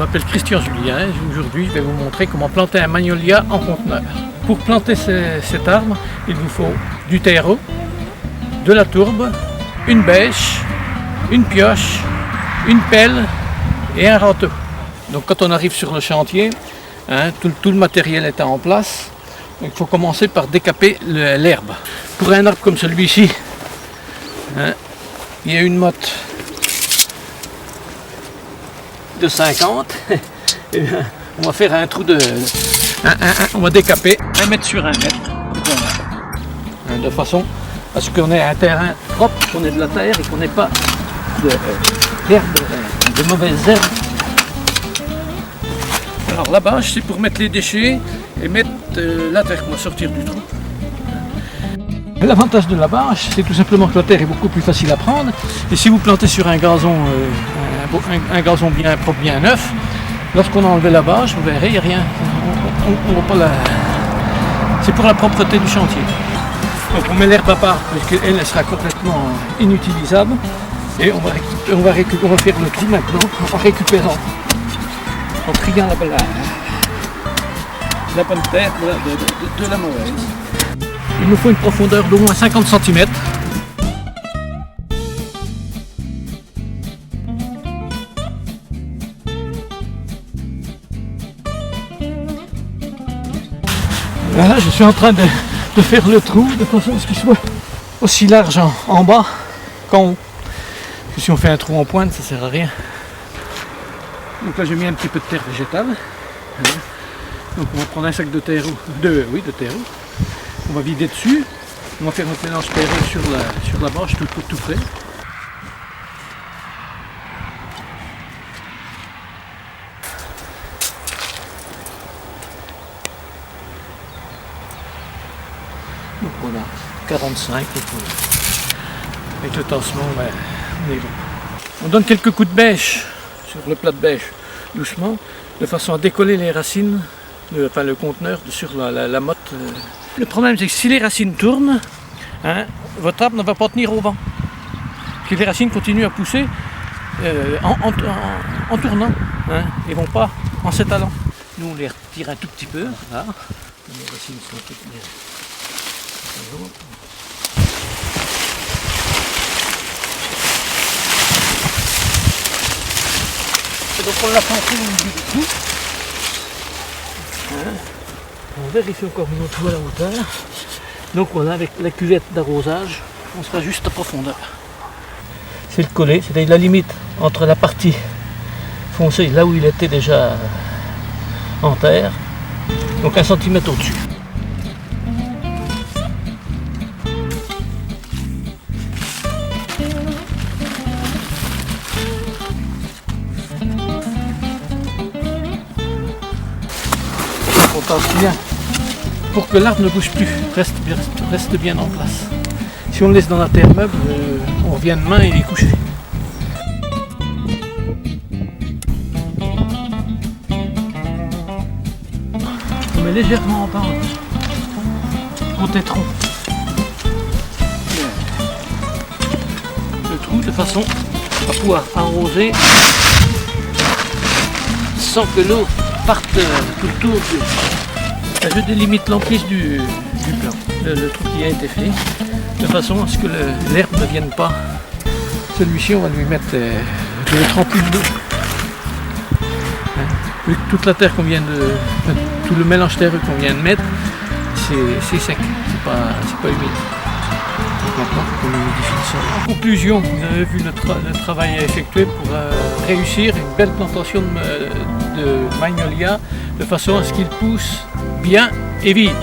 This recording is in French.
m'appelle Christian Julien et aujourd'hui je vais vous montrer comment planter un magnolia en conteneur. Pour planter cet arbre, il vous faut du terreau, de la tourbe, une bêche, une pioche, une pelle et un râteau. Donc quand on arrive sur le chantier, tout le matériel est en place, il faut commencer par décaper l'herbe. Pour un arbre comme celui-ci, il y a une motte de 50, et bien, on va faire un trou on va décaper 1 mètre sur 1 mètre, de façon à ce qu'on ait un terrain propre, qu'on ait de la terre et qu'on n'ait pas de mauvaises herbes. Alors la bâche, c'est pour mettre les déchets et mettre la terre qu'on va sortir du trou. L'avantage de la bâche, c'est tout simplement que la terre est beaucoup plus facile à prendre. Et si vous plantez sur un gazon bien propre, bien neuf, lorsqu'on a enlevé la bâche, vous verrez, il n'y a rien. On voit pas c'est pour la propreté du chantier. Donc on met l'herbe à part, puisqu'elle sera complètement inutilisable. Et on va faire le trou maintenant en récupérant, en triant la bonne terre de la mauvaise. Il nous faut une profondeur d'au moins 50 cm. Voilà, je suis en train de faire le trou de façon à ce qu'il soit aussi large en bas qu'en haut. Parce que si on fait un trou en pointe, ça ne sert à rien. Donc là j'ai mis un petit peu de terre végétale. Donc on va prendre un sac de terreau, de terreau. On va vider dessus. On va faire notre mélange terreux sur la bâche tout près. Donc voilà, 45 avec le tassement, on est bon. On donne quelques coups de bêche sur le plat de bêche, doucement, de façon à décoller les racines, le conteneur sur la motte. Le problème, c'est que si les racines tournent, votre arbre ne va pas tenir au vent. Parce que les racines continuent à pousser en tournant, et vont pas en s'étalant. Nous, on les retire un tout petit peu, là. Les racines sont toutes bien. Et donc on l'a planté au milieu du tout. On vérifie encore une autre fois la hauteur. Donc voilà, avec la cuvette d'arrosage, on sera juste à profondeur. C'est le collet, c'est-à-dire la limite entre la partie foncée, là où il était déjà en terre, donc 1 cm au-dessus. On tente bien pour que l'arbre ne bouge plus, reste bien en place. Si on le laisse dans la terre meuble, on revient demain et il est couché. On met légèrement en bas, côté tronc, le trou de façon à pouvoir arroser sans que l'eau parte tout le tour. Je délimite l'emprise du plan, le trou qui a été fait, de façon à ce que l'herbe ne vienne pas. Celui-ci, on va lui mettre 30 litres d'eau. Vu que toute la terre qu'on vient tout le mélange terreux qu'on vient de mettre, c'est sec, c'est pas humide. Donc maintenant, il faut qu'on humidifie le sol. En conclusion, vous avez vu le travail à effectuer pour réussir une belle plantation de magnolia, de façon à ce qu'il pousse bien et vite.